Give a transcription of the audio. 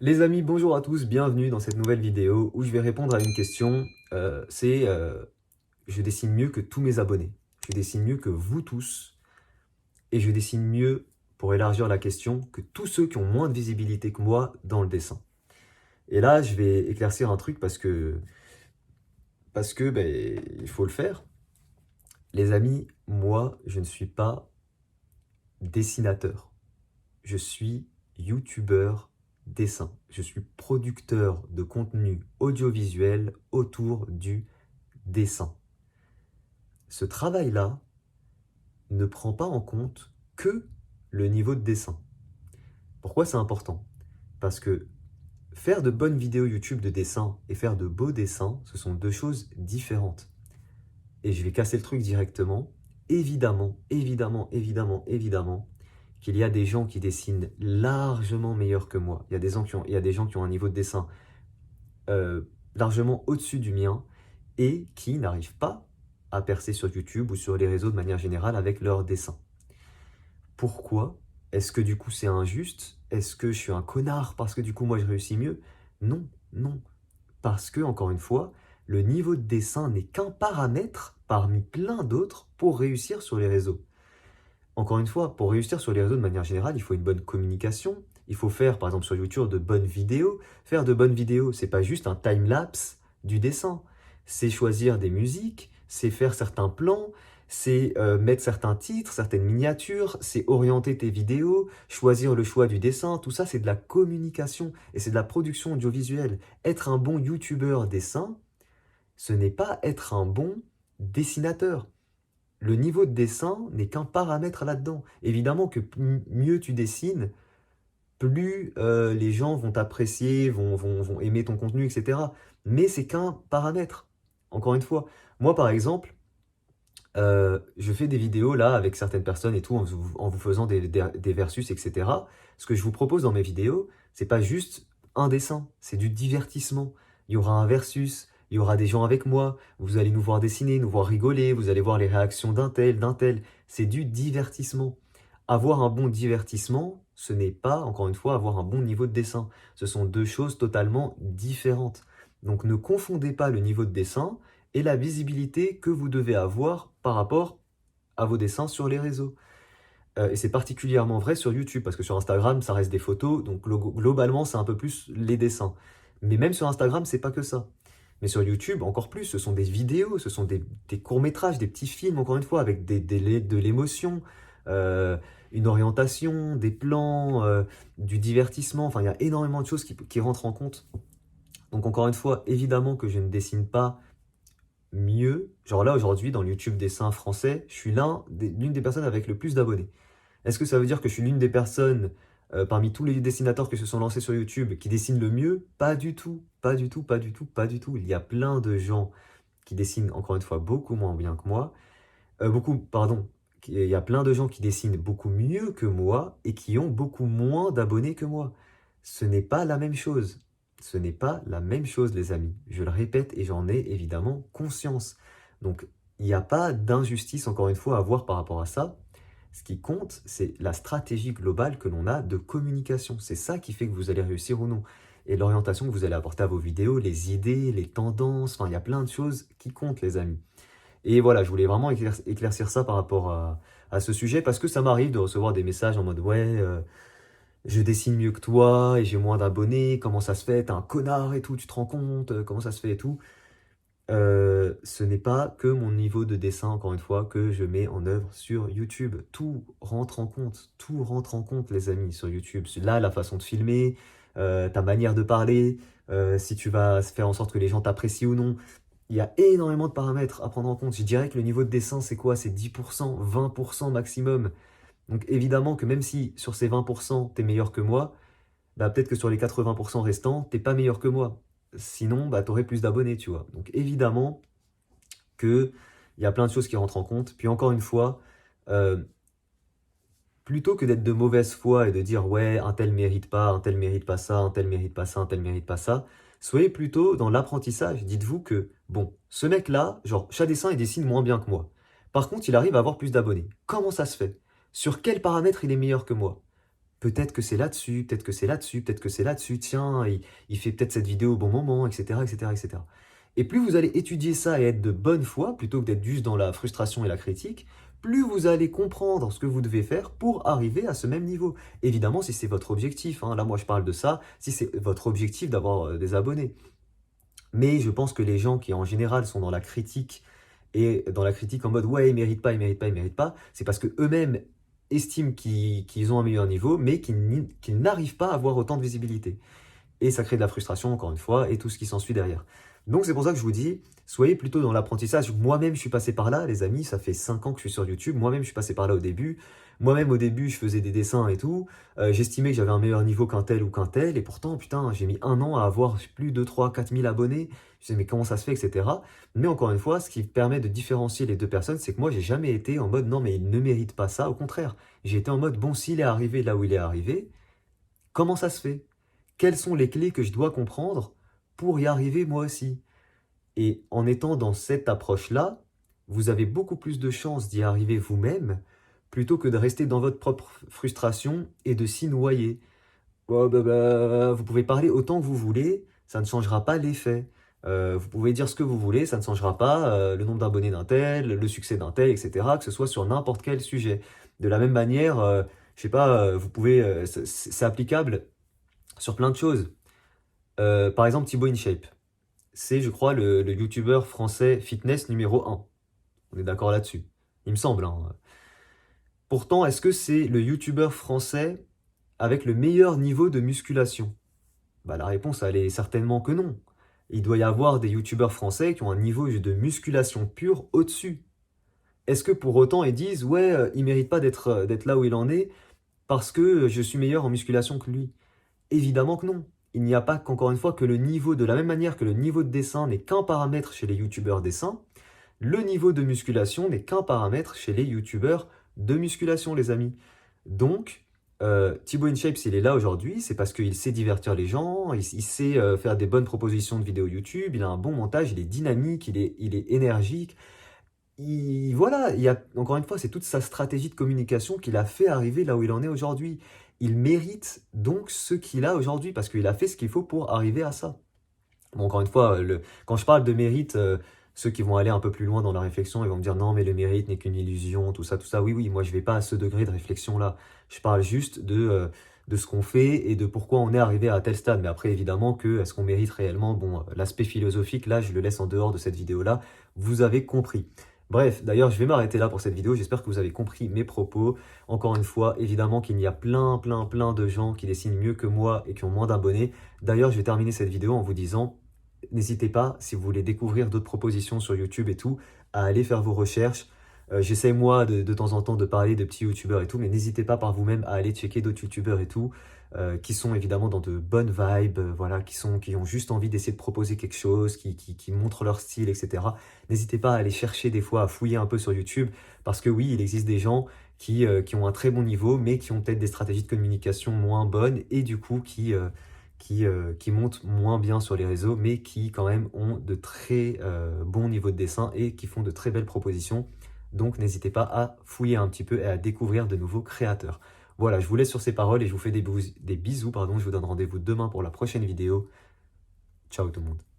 Les amis, bonjour à tous, bienvenue dans cette nouvelle vidéo où je vais répondre à une question. Je dessine mieux que tous mes abonnés. Je dessine mieux que vous tous. Et je dessine mieux, pour élargir la question, que tous ceux qui ont moins de visibilité que moi dans le dessin. Et là, je vais éclaircir un truc parce que il faut le faire. Les amis, moi, je ne suis pas dessinateur. Je suis youtubeur dessin. Je suis producteur de contenu audiovisuel autour du dessin. Ce travail-là ne prend pas en compte que le niveau de dessin. Pourquoi c'est important? Parce que faire de bonnes vidéos YouTube de dessin et faire de beaux dessins, ce sont deux choses différentes. Et je vais casser le truc directement. Évidemment, évidemment, évidemment, évidemment, qu'il y a des gens qui dessinent largement meilleur que moi. Il y a des gens qui ont un niveau de dessin largement au-dessus du mien et qui n'arrivent pas à percer sur YouTube ou sur les réseaux de manière générale avec leurs dessins. Pourquoi? Est-ce que du coup c'est injuste? Est-ce que je suis un connard parce que du coup moi je réussis mieux? Non, non. Parce que, encore une fois, le niveau de dessin n'est qu'un paramètre parmi plein d'autres pour réussir sur les réseaux. Encore une fois, pour réussir sur les réseaux de manière générale, il faut une bonne communication. Il faut faire, par exemple sur YouTube, de bonnes vidéos. Faire de bonnes vidéos, c'est pas juste un time-lapse du dessin. C'est choisir des musiques, c'est faire certains plans, c'est mettre certains titres, certaines miniatures, c'est orienter tes vidéos, choisir le choix du dessin. Tout ça, c'est de la communication et c'est de la production audiovisuelle. Être un bon YouTuber dessin, ce n'est pas être un bon dessinateur. Le niveau de dessin n'est qu'un paramètre là-dedans. Évidemment que mieux tu dessines, plus les gens vont t'apprécier, vont aimer ton contenu, etc. Mais c'est qu'un paramètre. Encore une fois, moi par exemple, je fais des vidéos là avec certaines personnes et tout, en vous faisant des versus, etc. Ce que je vous propose dans mes vidéos, c'est pas juste un dessin, c'est du divertissement. Il y aura un versus, il y aura des gens avec moi, vous allez nous voir dessiner, nous voir rigoler, vous allez voir les réactions d'un tel, d'un tel. C'est du divertissement. Avoir un bon divertissement, ce n'est pas, encore une fois, avoir un bon niveau de dessin. Ce sont deux choses totalement différentes. Donc ne confondez pas le niveau de dessin et la visibilité que vous devez avoir par rapport à vos dessins sur les réseaux. Et c'est particulièrement vrai sur YouTube, parce que sur Instagram, ça reste des photos, donc globalement, c'est un peu plus les dessins. Mais même sur Instagram, c'est pas que ça. Mais sur YouTube, encore plus, ce sont des vidéos, ce sont des courts-métrages, des petits films, encore une fois, avec de l'émotion, euh, une orientation, des plans, du divertissement. Enfin, il y a énormément de choses qui rentrent en compte. Donc encore une fois, évidemment que je ne dessine pas mieux. Genre là, aujourd'hui, dans le YouTube dessin français, je suis l'une des personnes avec le plus d'abonnés. Est-ce que ça veut dire que je suis l'une des personnes parmi tous les dessinateurs qui se sont lancés sur YouTube qui dessinent le mieux? Pas du tout, pas du tout, pas du tout, pas du tout. Il y a plein de gens qui dessinent, encore une fois, beaucoup moins bien que moi. Pardon. Il y a plein de gens qui dessinent beaucoup mieux que moi et qui ont beaucoup moins d'abonnés que moi. Ce n'est pas la même chose. Ce n'est pas la même chose, les amis. Je le répète et j'en ai évidemment conscience. Donc, il n'y a pas d'injustice, encore une fois, à avoir par rapport à ça. Ce qui compte, c'est la stratégie globale que l'on a de communication. C'est ça qui fait que vous allez réussir ou non. Et l'orientation que vous allez apporter à vos vidéos, les idées, les tendances, enfin, il y a plein de choses qui comptent, les amis. Et voilà, je voulais vraiment éclaircir ça par rapport à ce sujet, parce que ça m'arrive de recevoir des messages en mode «Ouais, je dessine mieux que toi et j'ai moins d'abonnés, comment ça se fait? T'es un connard et tout, tu te rends compte? Comment ça se fait et tout?» Ce n'est pas que mon niveau de dessin, encore une fois, que je mets en œuvre sur YouTube. Tout rentre en compte, les amis, sur YouTube. Là, la façon de filmer, ta manière de parler, si tu vas faire en sorte que les gens t'apprécient ou non. Il y a énormément de paramètres à prendre en compte. Je dirais que le niveau de dessin, c'est quoi? C'est 10%, 20% maximum. Donc évidemment que même si sur ces 20%, tu es meilleur que moi, bah peut-être que sur les 80% restants, t'es pas meilleur que moi. Sinon, bah, tu aurais plus d'abonnés, tu vois. Donc évidemment que il y a plein de choses qui rentrent en compte. Puis encore une fois, euh, plutôt que d'être de mauvaise foi et de dire ouais, un tel mérite pas, un tel mérite pas ça, un tel mérite pas ça, un tel mérite pas ça, soyez plutôt dans l'apprentissage. Dites-vous que, bon, ce mec-là, genre, Chadessin, il dessine moins bien que moi. Par contre, il arrive à avoir plus d'abonnés. Comment ça se fait? Sur quel paramètre il est meilleur que moi? peut-être que c'est là-dessus, peut-être que c'est là-dessus, peut-être que c'est là-dessus, tiens, il fait peut-être cette vidéo au bon moment, etc., etc., etc. Et plus vous allez étudier ça et être de bonne foi, plutôt que d'être juste dans la frustration et la critique, plus vous allez comprendre ce que vous devez faire pour arriver à ce même niveau. Évidemment, si c'est votre objectif, hein, là moi je parle de ça, si c'est votre objectif d'avoir des abonnés. Mais je pense que les gens qui en général sont dans la critique et dans la critique en mode ouais, ils méritent pas, ils méritent pas, ils méritent pas, c'est parce que eux-mêmes estiment qu'ils ont un meilleur niveau, mais qu'ils n'arrivent pas à avoir autant de visibilité. Et ça crée de la frustration, encore une fois, et tout ce qui s'ensuit derrière. Donc c'est pour ça que je vous dis, soyez plutôt dans l'apprentissage. Moi-même, je suis passé par là, les amis, ça fait 5 ans que je suis sur YouTube. Moi-même, je suis passé par là au début. Moi-même, au début, je faisais des dessins et tout. J'estimais que j'avais un meilleur niveau qu'un tel ou qu'un tel. Et pourtant, putain, j'ai mis 1 an à avoir plus de 3 4 000 abonnés. Je disais, mais comment ça se fait, etc. Mais encore une fois, ce qui permet de différencier les deux personnes, c'est que moi, j'ai jamais été en mode, non, mais il ne mérite pas ça. Au contraire, j'ai été en mode, bon, s'il est arrivé là où il est arrivé, comment ça se fait? Quelles sont les clés que je dois comprendre pour y arriver moi aussi? Et en étant dans cette approche-là, vous avez beaucoup plus de chances d'y arriver vous-même plutôt que de rester dans votre propre frustration et de s'y noyer. Ouais, vous pouvez parler autant que vous voulez, ça ne changera pas l'effet. Vous pouvez dire ce que vous voulez, ça ne changera pas le nombre d'abonnés d'un tel, le succès d'un tel, etc., que ce soit sur n'importe quel sujet. De la même manière, je sais pas, vous pouvez, c'est applicable sur plein de choses. Par exemple, Thibaut InShape. C'est, je crois, le youtubeur français fitness numéro 1. On est d'accord là-dessus. Il me semble, hein. Pourtant, est-ce que c'est le youtubeur français avec le meilleur niveau de musculation? Bah, la réponse, elle est certainement que non. Il doit y avoir des youtubeurs français qui ont un niveau de musculation pure au-dessus. Est-ce que pour autant ils disent, ouais, il mérite pas d'être là où il en est parce que je suis meilleur en musculation que lui? Évidemment que non. Il n'y a pas qu'encore une fois que le niveau, de la même manière que le niveau de dessin n'est qu'un paramètre chez les youtubeurs dessin, le niveau de musculation n'est qu'un paramètre chez les youtubeurs de musculation, les amis. Donc, Thibaut InShape, s'il est là aujourd'hui, c'est parce qu'il sait divertir les gens, il sait faire des bonnes propositions de vidéos YouTube, il a un bon montage, il est dynamique, il est énergique. Voilà, il y a, encore une fois, c'est toute sa stratégie de communication qui l'a fait arriver là où il en est aujourd'hui. Il mérite donc ce qu'il a aujourd'hui parce qu'il a fait ce qu'il faut pour arriver à ça. Bon, encore une fois, quand je parle de mérite, ceux qui vont aller un peu plus loin dans la réflexion, ils vont me dire non, mais le mérite n'est qu'une illusion, tout ça, tout ça. Oui, oui, moi je vais pas à ce degré de réflexion-là. Je parle juste de ce qu'on fait et de pourquoi on est arrivé à tel stade. Mais après, évidemment, que est-ce qu'on mérite réellement? Bon, l'aspect philosophique, là, je le laisse en dehors de cette vidéo-là. Vous avez compris. Bref, d'ailleurs, je vais m'arrêter là pour cette vidéo. J'espère que vous avez compris mes propos. Encore une fois, évidemment qu'il y a plein de gens qui dessinent mieux que moi et qui ont moins d'abonnés. D'ailleurs, je vais terminer cette vidéo en vous disant, n'hésitez pas, si vous voulez découvrir d'autres propositions sur YouTube et tout, à aller faire vos recherches. J'essaie moi de temps en temps de parler de petits youtubeurs et tout, mais n'hésitez pas par vous-même à aller checker d'autres youtubeurs et tout, qui sont évidemment dans de bonnes vibes, voilà, qui ont juste envie d'essayer de proposer quelque chose, qui montrent leur style, etc. N'hésitez pas à aller chercher des fois, à fouiller un peu sur YouTube, parce que oui, il existe des gens qui ont un très bon niveau, mais qui ont peut-être des stratégies de communication moins bonnes, et du coup qui montent moins bien sur les réseaux, mais qui quand même ont de très bons niveaux de dessin et qui font de très belles propositions. Donc n'hésitez pas à fouiller un petit peu et à découvrir de nouveaux créateurs. Voilà, je vous laisse sur ces paroles et je vous fais des bisous, pardon. Je vous donne rendez-vous demain pour la prochaine vidéo. Ciao tout le monde.